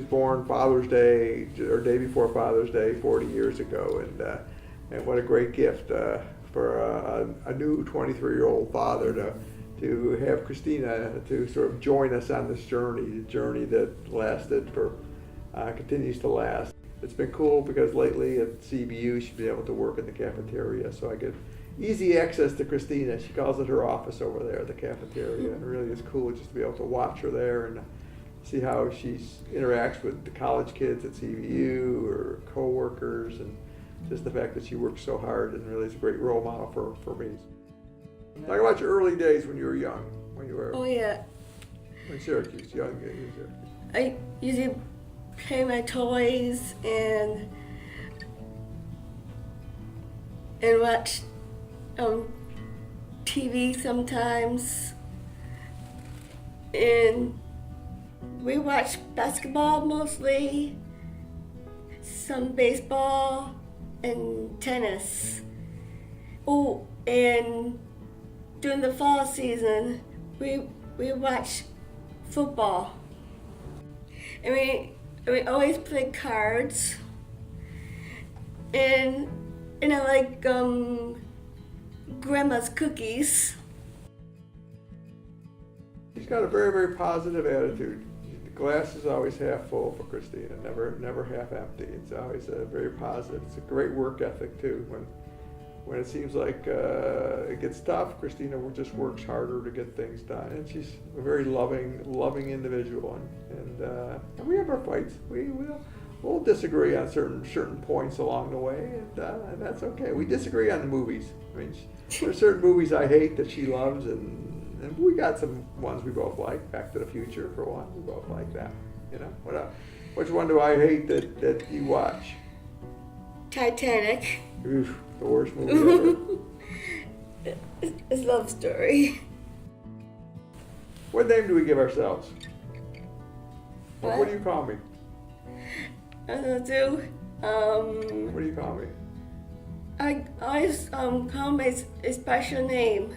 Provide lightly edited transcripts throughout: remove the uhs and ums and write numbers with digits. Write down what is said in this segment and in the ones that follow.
born Father's Day, or day before Father's Day, 40 years ago, and what a great gift for a new 23-year-old father to have Christina to sort of join us on this journey that lasted for, continues to last. It's been cool because lately at CBU she's been able to work in the cafeteria, so I get easy access to Christina. She calls it her office over there, the cafeteria, and it really is cool just to be able to watch her there and see how she interacts with the college kids at CBU or co-workers, and just the fact that she works so hard and really is a great role model for me. Talk about your early days when you were young, when you were in Syracuse, young in Syracuse. I usually play my toys and watch TV sometimes, and we watch basketball mostly, some baseball and tennis. Oh, and during the fall season, we watch football. And we always play cards. And I like Grandma's cookies. She's got a very, very positive attitude. The glass is always half full for Christina, never half empty. It's always very positive. It's a great work ethic too. When it seems like it gets tough, Christina just works harder to get things done, and she's a very loving individual. And we have our fights. We'll disagree on certain points along the way, and that's okay. We disagree on the movies. I mean, there's certain movies I hate that she loves, and we got some ones we both like. Back to the Future, for one, we both like that. You know, which one do I hate that you watch? Titanic. Oof, the worst movie ever. It's a love story. What name do we give ourselves? What? What do you call me? I don't know. What do you call me? I always call my a special name.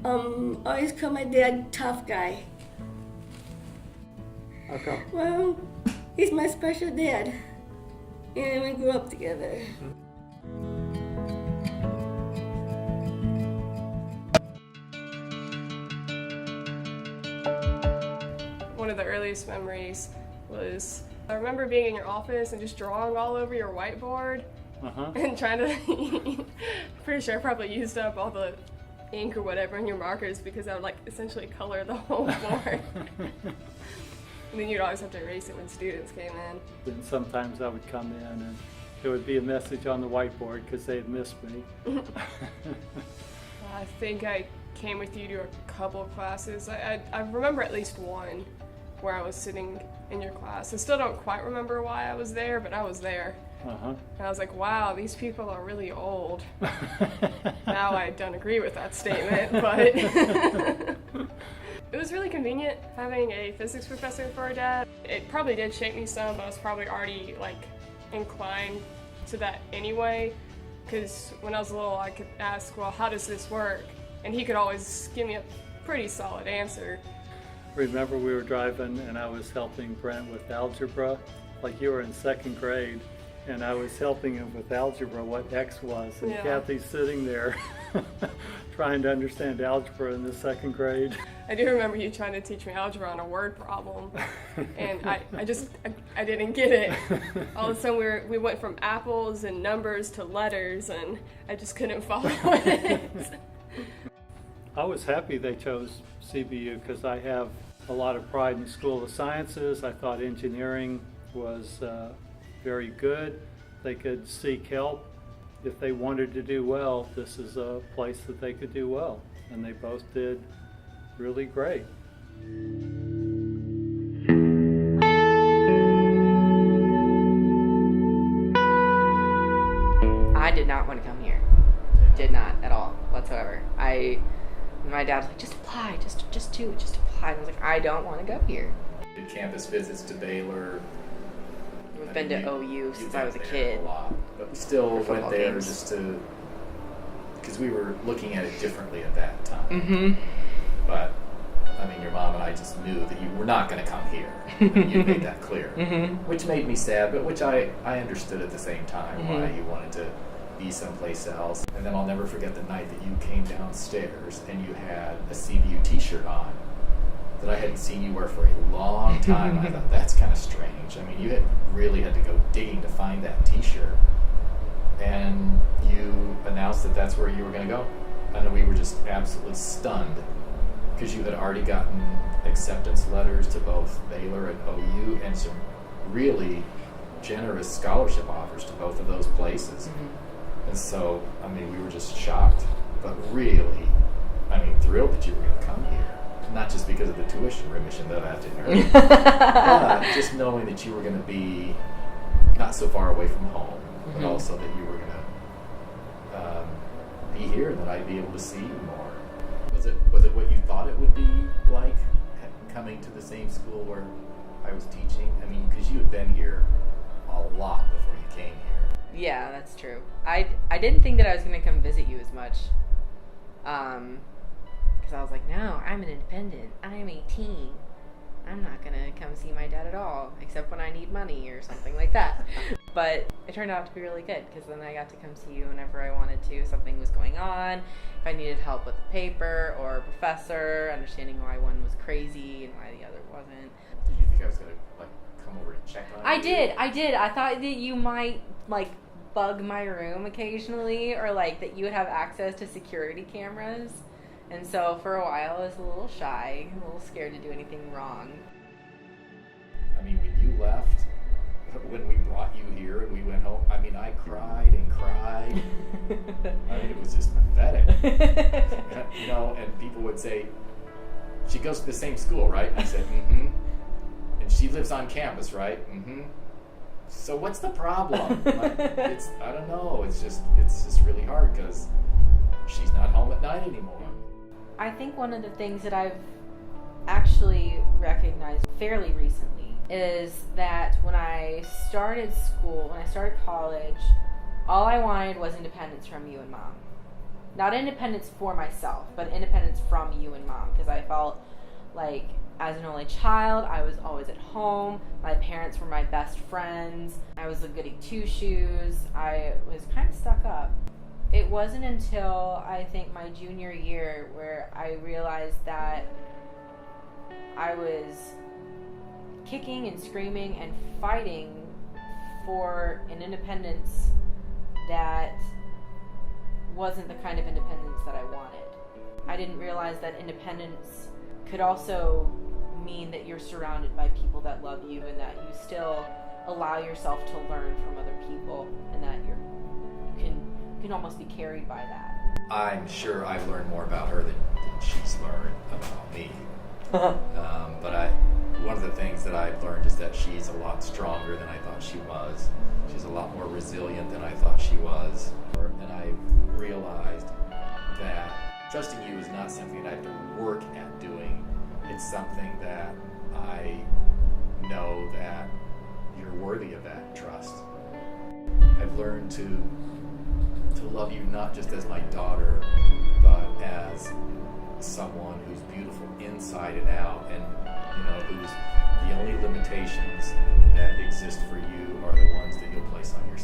Always call my dad Tough Guy. How come? Well, he's my special dad, and we grew up together. One of the earliest memories was I remember being in your office and just drawing all over your whiteboard and trying to, pretty sure I probably used up all the ink or whatever in your markers because I would like essentially color the whole board. And then you'd always have to erase it when students came in. Then sometimes I would come in and there would be a message on the whiteboard because they had missed me. I think I came with you to a couple of classes. I remember at least one where I was sitting in your class. I still don't quite remember why I was there, but I was there. And I was like, wow, these people are really old. Now I don't agree with that statement, but it was really convenient having a physics professor for a dad. It probably did shape me some, but I was probably already inclined to that anyway, because when I was little I could ask, well, how does this work? And he could always give me a pretty solid answer. Remember we were driving and I was helping Brent with algebra, like you were in second grade, and I was helping him with algebra, what X was, and Kathy's sitting there trying to understand algebra in the second grade. I do remember you trying to teach me algebra on a word problem, and I didn't get it. All of a sudden we went from apples and numbers to letters, and I just couldn't follow it. I was happy they chose CBU because I have a lot of pride in the School of Sciences. I thought engineering was very good. They could seek help. If they wanted to do well, this is a place that they could do well. And they both did really great. I did not want to come here. Did not at all whatsoever. My dad was like, just apply, just apply. And I was like, I don't want to go here. Did campus visits to Baylor. I've been to OU since I was a kid. A lot, but we still went there games. just to, because we were looking at it differently at that time. Mm-hmm. But I mean, your mom and I just knew that you were not going to come here. I mean, you made that clear, which made me sad, but which I understood at the same time why you wanted to be someplace else. And then I'll never forget the night that you came downstairs and you had a CBU t-shirt on that I hadn't seen you wear for a long time. I thought, that's kind of strange. I mean, you had really had to go digging to find that t-shirt. And you announced that that's where you were going to go. And we were just absolutely stunned because you had already gotten acceptance letters to both Baylor and OU and some really generous scholarship offers to both of those places. And so, I mean, we were just shocked, but really, I mean, thrilled that you were going to come here. Not just because of the tuition remission that that didn't hurt, but just knowing that you were going to be not so far away from home, but also that you were going to be here and that I'd be able to see you more. Was it what you thought it would be like coming to the same school where I was teaching? I mean, because you had been here a lot before you came here. Yeah, that's true. I didn't think that I was going to come visit you as much. Because I was like, no, I'm an independent. I'm 18. I'm not going to come see my dad at all, except when I need money or something like that. But it turned out to be really good, because then I got to come see you whenever I wanted to. If something was going on, if I needed help with a paper or a professor, understanding why one was crazy and why the other wasn't. Did you think I was going to come over and check on you? I did. I thought that you might bug my room occasionally, or that you would have access to security cameras. And so for a while I was a little shy, a little scared to do anything wrong. I mean, when you left, when we brought you here and we went home, I mean, I cried and cried. I mean, it was just pathetic. You know, and people would say, she goes to the same school, right? I said, And she lives on campus, right? So what's the problem? I don't know. It's just really hard because she's not home at night anymore. I think one of the things that I've actually recognized fairly recently is that when I started school, when I started college, all I wanted was independence from you and Mom. Not independence for myself, but independence from you and Mom, because I felt like as an only child, I was always at home. My parents were my best friends. I was a goody two-shoes. I was kind of stuck up. It wasn't until, I think, my junior year where I realized that I was kicking and screaming and fighting for an independence that wasn't the kind of independence that I wanted. I didn't realize that independence could also mean that you're surrounded by people that love you and that you still allow yourself to learn from other people and that you can almost be carried by that. I'm sure I've learned more about her than she's learned about me. But one of the things that I've learned is that she's a lot stronger than I thought she was. She's a lot more resilient than I thought she was. And I realized that trusting you is not something that I have to work at doing. It's something that I know that you're worthy of that trust. I've learned to love you not just as my daughter, but as someone who's beautiful inside and out, and who's the only limitations that exist for you are the ones that you'll place on yourself.